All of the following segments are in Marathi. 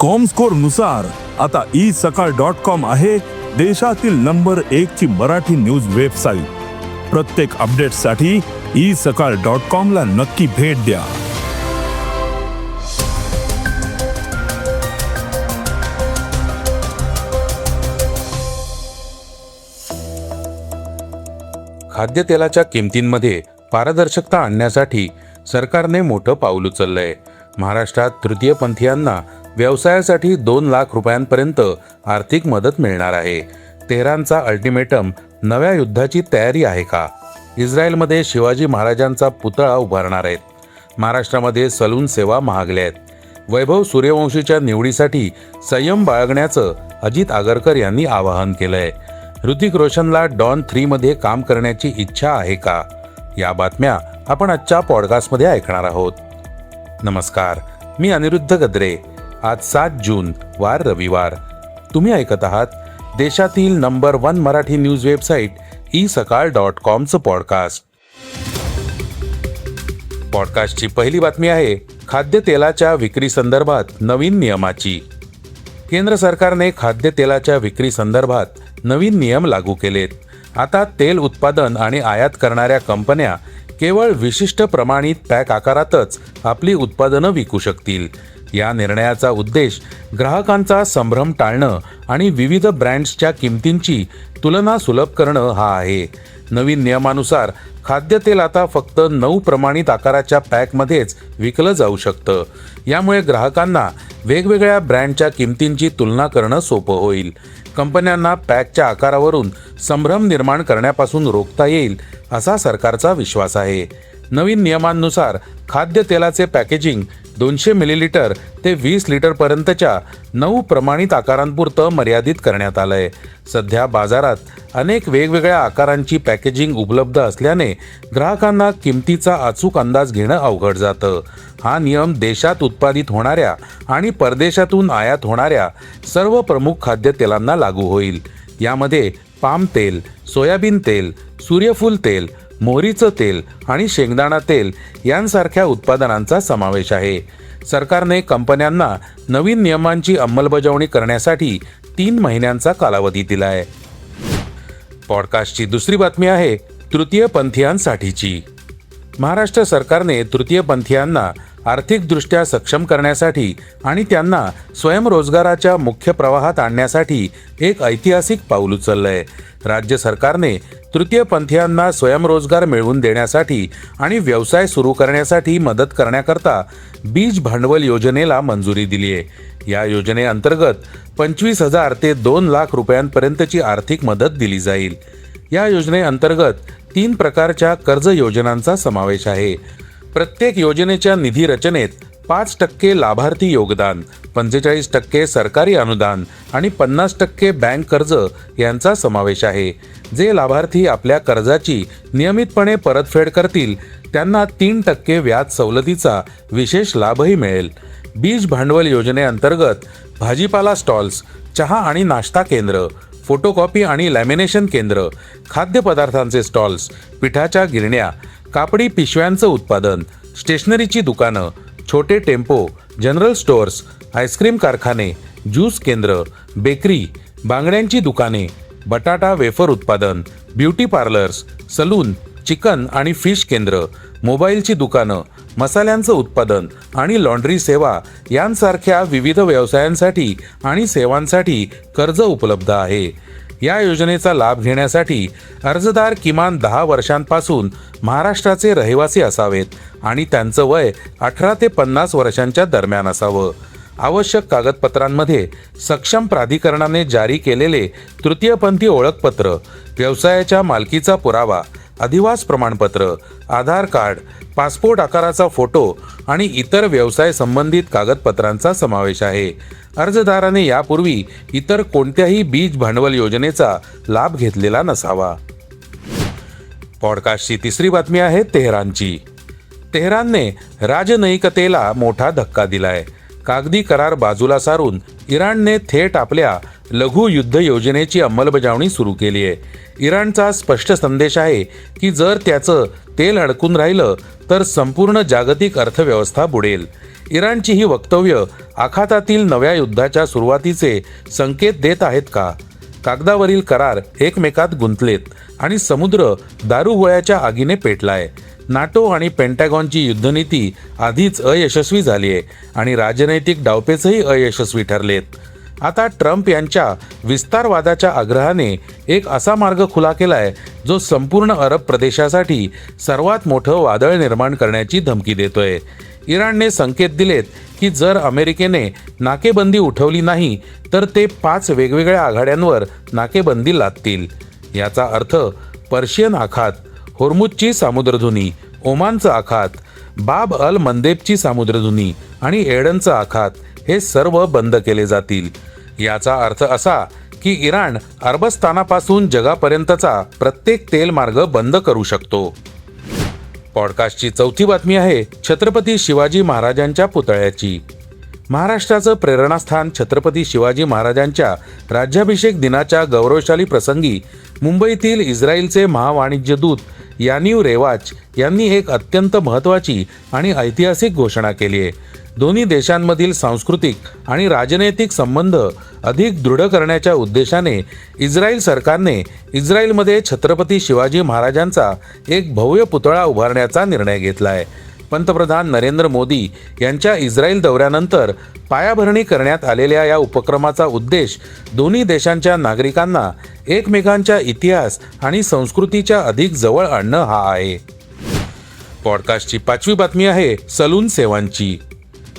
कॉमस्कोर नुसार आता isakal.com आहे देशातील नंबर 1 ची मराठी न्यूज वेबसाईट। प्रत्येक अपडेटसाठी isakal.com ला नक्की भेट द्या। खाद्यतेलाच्या किमतींमध्ये पारदर्शकता आणण्यासाठी सरकारने मोठं पाऊल उचललंय। महाराष्ट्रात तृतीयपंथीयांना व्यवसायासाठी 2 लाख रुपयांपर्यंत आर्थिक मदत मिळणार आहे। तेहरानचा अल्टिमेटम नव्या युद्धाची तयारी आहे का? इस्रायलमध्ये शिवाजी महाराजांचा पुतळा उभारणार आहेत। महाराष्ट्रामध्ये सलून सेवा महागल्या आहेत। वैभव सूर्यवंशीच्या निवडीसाठी संयम बाळगण्याचं अजित आगरकर यांनी आवाहन केलंय। ऋतिक रोशनला डॉन 3 मध्ये काम करण्याची इच्छा आहे का? या बातम्या आपण आजच्या पॉडकास्टमध्ये ऐकणार आहोत। नमस्कार, मी अनिरुद्ध गद्रे। आज 7 जून वार रविवार। तुम्ही ऐकत आहात देशातील number 1 Marathi news website isakal.com चं पॉडकास्ट। पॉडकास्टची पहिली बातमी आहे खाद्यतेलाच्या विक्री संदर्भात नवीन नियमाची। केंद्र सरकारने खाद्यतेलाच्या विक्री संदर्भात नवीन नियम लागू केलेत। आता तेल उत्पादन आणि आयात करणाऱ्या कंपन्या केवळ विशिष्ट प्रमाणित पॅक आकारातच आपली उत्पादनं विकू शकतील। या निर्णयाचा उद्देश ग्राहकांचा संभ्रम टाळणं आणि विविध ब्रँड्सच्या किमतींची तुलना सुलभ करणं हा आहे। नवीन नियमानुसार खाद्यतेल आता फक्त 9 प्रमाणित आकाराच्या पॅकमध्येच विकलं जाऊ शकतं। यामुळे ग्राहकांना वेगवेगळ्या ब्रँडच्या किमतींची तुलना करणं सोपं होईल। कंपन्यांना पॅकच्या आकारावरून संभ्रम निर्माण करण्यापासून रोखता येईल असा सरकारचा विश्वास आहे। नवीन नियमांनुसार खाद्यतेलाचे पॅकेजिंग 200 मिलीलिटर ते 20 लिटर पर्यंतच्या 9 प्रमाणित आकारांपुरतं मर्यादित करण्यात आलंय। सध्या बाजारात अनेक वेगवेगळ्या आकारांची पॅकेजिंग उपलब्ध असल्याने ग्राहकांना किमतीचा अचूक अंदाज घेणं अवघड जातं। हा नियम देशात उत्पादित होणाऱ्या आणि परदेशातून आयात होणाऱ्या सर्व प्रमुख खाद्यतेलांना लागू होईल। यामध्ये पाम तेल, सोयाबीन तेल, सूर्यफूल तेल, मोहरीचं तेल आणि शेंगदाणा तेल यांसारख्या उत्पादनांचा समावेश आहे। सरकारने कंपन्यांना नवीन नियमांची अंमलबजावणी करण्यासाठी 3 महिन्यांचा कालावधी दिलाय। पॉडकास्टची दुसरी बातमी आहे तृतीयपंथीयांसाठीची। महाराष्ट्र सरकारने तृतीयपंथीयांना आर्थिकदृष्ट्या सक्षम करण्यासाठी आणि त्यांना स्वयंरोजगाराच्या मुख्य प्रवाहात आणण्यासाठी एक ऐतिहासिक पाऊल उचललंय। राज्य सरकारने तृतीयपंथीयांना स्वयंरोजगार मिळवून देण्यासाठी आणि व्यवसाय सुरू करण्यासाठी मदत करण्याकरता बीज भांडवल योजनेला मंजुरी दिली आहे। या योजनेअंतर्गत 25,000 ते 2 लाख रुपयांपर्यंतची आर्थिक मदत दिली जाईल। या योजनेअंतर्गत 3 प्रकारच्या कर्ज योजनांचा समावेश आहे। प्रत्येक योजनेच्या निधी रचनेत 5% लाभार्थी योगदान, 45% सरकारी अनुदान आणि 50% बँक कर्ज यांचा समावेश आहे। जे लाभार्थी आपल्या कर्जाची नियमितपणे परतफेड करतील त्यांना 3% व्याज सवलतीचा विशेष लाभही मिळेल। बीज भांडवल योजनेअंतर्गत भाजीपाला स्टॉल्स, चहा आणि नाश्ता केंद्र, फोटोकॉपी आणि लॅमिनेशन केंद्र, खाद्यपदार्थांचे स्टॉल्स, पिठाच्या गिरण्या, कापडी पिशव्यांचं उत्पादन, स्टेशनरीची दुकानं, छोटे टेम्पो, जनरल स्टोअर्स, आईस्क्रीम कारखाने, ज्यूस केंद्र, बेकरी, बांगड्यांची दुकाने, बटाटा वेफर उत्पादन, ब्युटी पार्लर्स, सलून, चिकन आणि फिश केंद्र, मोबाईलची दुकानं, मसाल्यांचं उत्पादन आणि लॉन्ड्री सेवा यांसारख्या विविध व्यवसायांसाठी आणि सेवांसाठी कर्ज उपलब्ध आहे। या योजनेचा लाभ घेण्यासाठी अर्जदार किमान 10 वर्षांपासून महाराष्ट्राचे रहिवासी असावेत आणि त्यांचं वय 18 ते 50 वर्षांच्या दरम्यान असावं। आवश्यक कागदपत्रांमध्ये सक्षम प्राधिकरणाने जारी केलेले तृतीयपंथी ओळखपत्र, व्यवसायाच्या मालकीचा पुरावा, अधिवास प्रमाणपत्र, आधार कार्ड, पासपोर्ट आकाराचा फोटो आणि इतर व्यवसाय संबंधित कागदपत्रांचा समावेश आहे। अर्जदाराने यापूर्वी इतर कोणत्याही बीज भांडवल योजनेचा लाभ घेतलेला नसावा। पॉडकास्टची तिसरी बातमी आहे तेहरानची। तेहरानने राजनैतिकतेला मोठा धक्का दिलाय। कागदी करार बाजूला सारून इराणने थेट आपल्या लघु युद्ध योजनेची अंमलबजावणी सुरू केली आहे। इराणचा स्पष्ट संदेश आहे की जर त्याचं तेल अडकून राहिलं तर संपूर्ण जागतिक अर्थव्यवस्था बुडेल। इराणची ही वक्तव्य आखातातील नव्या युद्धाच्या सुरुवातीचे संकेत देत आहेत का? कागदावरील करार एकमेकात गुंतलेत आणि समुद्र दारुगोळ्याच्या आगीने पेटलाय. नाटो आणि पेंटॅगॉनची युद्धनीती आधीच अयशस्वी झाली आहे आणि राजनैतिक डावपेचही अयशस्वी ठरलेत. आता ट्रम्प यांच्या विस्तारवादाच्या आग्रहाने एक असा मार्ग खुला केलाय जो संपूर्ण अरब प्रदेशासाठी सर्वात मोठं वादळ निर्माण करण्याची धमकी देतोय. इराणने संकेत दिलेत की जर अमेरिकेने नाकेबंदी उठवली नाही तर ते 5 वेगवेगळ्या आघाड्यांवर नाकेबंदी लादतील. याचा अर्थ पर्शियन आखात, होर्मुजची सामुद्रधुनी, ओमानचं आखात, बाब अल मंदेबची सामुद्रधुनी आणि एडनचं आखात हे सर्व बंद केले जातील. याचा अर्थ असा की इराण अरबस्तानापासून जगापर्यंतचा प्रत्येक तेल मार्ग बंद करू शकतो. पॉडकास्टची चौथी बातमी आहे छत्रपती शिवाजी महाराजांच्या पुतळ्याची. महाराष्ट्राचं प्रेरणास्थान छत्रपती शिवाजी महाराजांच्या राज्याभिषेक दिनाच्या गौरवशाली प्रसंगी मुंबईतील इस्रायलचे महावाणिज्य दूत यानीव रेवाच यांनी एक अत्यंत महत्त्वाची आणि ऐतिहासिक घोषणा केली आहे. दोन्ही देशांमधील सांस्कृतिक आणि राजनैतिक संबंध अधिक दृढ करण्याच्या उद्देशाने इस्रायल सरकारने इस्रायलमध्ये छत्रपती शिवाजी महाराजांचा एक भव्य पुतळा उभारण्याचा निर्णय घेतला आहे. पंतप्रधान नरेंद्र मोदी यांच्या इस्रायल दौऱ्यानंतर पायाभरणी करण्यात आलेल्या या उपक्रमाचा उद्देश दोन्ही देशांच्या नागरिकांना एकमेकांच्या इतिहास आणि संस्कृतीच्या अधिक जवळ आणणं हा आहे. पॉडकास्टची 5वी बातमी आहे सलून सेवांची.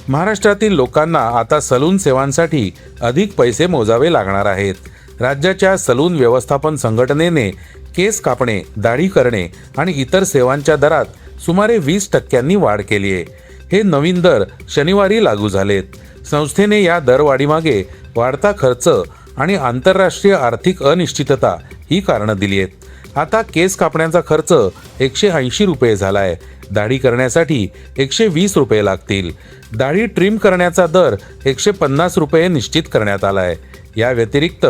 महाराष्ट्रातील लोकांना आता सलून सेवांसाठी अधिक पैसे मोजावे लागणार आहेत. राज्याच्या सलून व्यवस्थापन संघटनेने केस कापणे, दाढी करणे आणि इतर सेवांच्या दरात सुमारे 20% वाढ केली आहे. हे नवीन दर शनिवारी लागू झालेत. संस्थेने या दरवाढीमागे वाढता खर्च आणि आंतरराष्ट्रीय आर्थिक अनिश्चितता ही कारणं दिली आहेत. आता केस कापण्याचा खर्च 180 रुपये झाला आहे. दाढी करण्यासाठी 120 रुपये लागतील. दाढी ट्रिम करण्याचा दर 150 रुपये निश्चित करण्यात आला आहे. या व्यतिरिक्त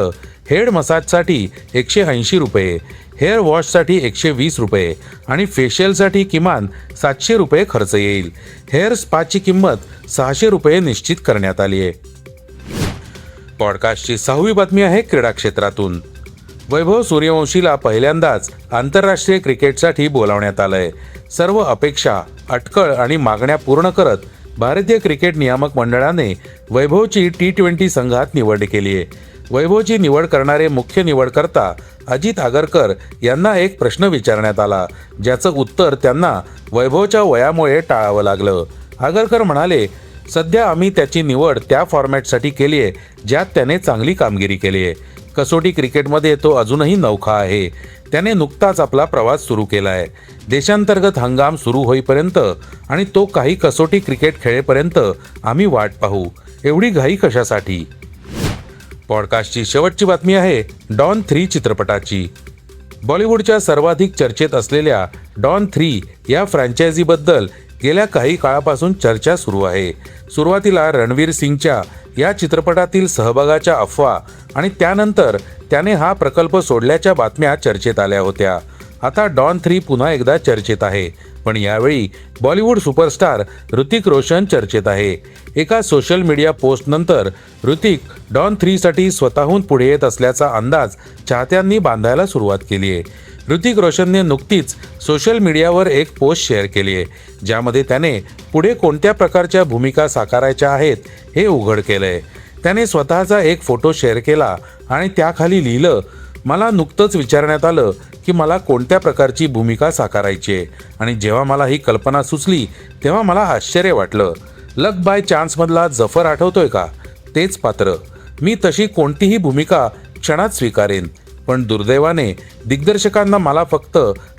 हेड मसाजसाठी 180 रुपये, हेअर वॉशसाठी 120 रुपये आणि फेशियलसाठी किमान 700 रुपये खर्च येईल. हेअर स्पाची किंमत 600 रुपये निश्चित करण्यात आली आहे. पॉडकास्टची 6वी बातमी आहे क्रीडा क्षेत्रातून. वैभव सूर्यवंशीला पहिल्यांदाच आंतरराष्ट्रीय क्रिकेटसाठी बोलावण्यात आलंय. सर्व अपेक्षा, अटकळ आणि मागण्या पूर्ण करत भारतीय क्रिकेट नियामक मंडळाने वैभवची T20 संघात निवड केली आहे. वैभवची निवड करणारे मुख्य निवडकर्ता अजित आगरकर यांना एक प्रश्न विचारण्यात आला, ज्याचं उत्तर त्यांना वैभवच्या वयामुळे टाळावं लागलं. आगरकर म्हणाले, सध्या आम्ही त्याची निवड त्या फॉर्मॅटसाठी केली आहे ज्यात त्याने चांगली कामगिरी केली आहे. कसोटी क्रिकेटमध्ये तो अजूनही नवखा आहे. त्याने नुकताच आपला प्रवास सुरू केला आहे. देशांतर्गत हंगाम सुरू होईपर्यंत आणि तो काही कसोटी क्रिकेट खेळेपर्यंत आम्ही वाट पाहू. एवढी घाई कशासाठी? पॉडकास्टची शेवटची बातमी आहे डॉन 3 चित्रपटाची. बॉलिवूडच्या सर्वाधिक चर्चेत असलेल्या डॉन 3 या फ्रँचायझीबद्दल गेल्या काही काळापासून चर्चा सुरू आहे. सुरुवातीला रणवीर सिंगच्या या चित्रपटातील सहभागाच्या अफवा आणि त्यानंतर त्याने हा प्रकल्प सोडल्याच्या बातम्या चर्चेत आल्या होत्या. आता डॉन 3 पुन्हा एकदा चर्चेत आहे, पण यावेळी बॉलिवूड सुपरस्टार ऋतिक रोशन चर्चेत आहे. एका सोशल मीडिया पोस्टनंतर ऋतिक डॉन 3 साठी स्वतःहून पुढे येत असल्याचा अंदाज चाहत्यांनी बांधायला सुरुवात केली आहे. ऋतिक रोशनने नुकतीच सोशल मीडियावर एक पोस्ट शेअर केली आहे, ज्यामध्ये त्याने पुढे कोणत्या प्रकारच्या भूमिका साकारायच्या आहेत हे उघड केलंय. त्याने स्वतःचा एक फोटो शेअर केला आणि त्याखाली लिहिलं, मला नुकतंच विचारण्यात आलं की मला कोणत्या प्रकारची भूमिका साकारायची आहे आणि जेव्हा मला ही कल्पना सुचली तेव्हा मला आश्चर्य वाटलं. लक बाय चान्समधला जफर आठवतोय का? तेच पात्र. मी तशी कोणतीही भूमिका क्षणात स्वीकारेन, पण दुर्दैवाने दिग्दर्शकांना मला फक्त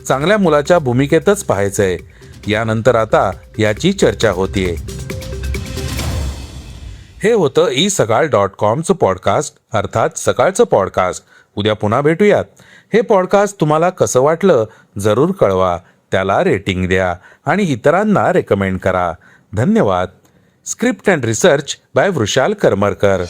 चांगल्या मुलाच्या भूमिकेतच पाहायचंय. यानंतर आता याची चर्चा होतीये. हे होतं isakal.comचं पॉडकास्ट, अर्थात सकाळचं पॉडकास्ट. उद्या पुन्हा भेटूयात. हे पॉडकास्ट तुम्हाला कसं वाटलं जरूर कळवा. त्याला रेटिंग द्या आणि इतरांना रेकमेंड करा. धन्यवाद. Script and research by Vrushal Karmarkar.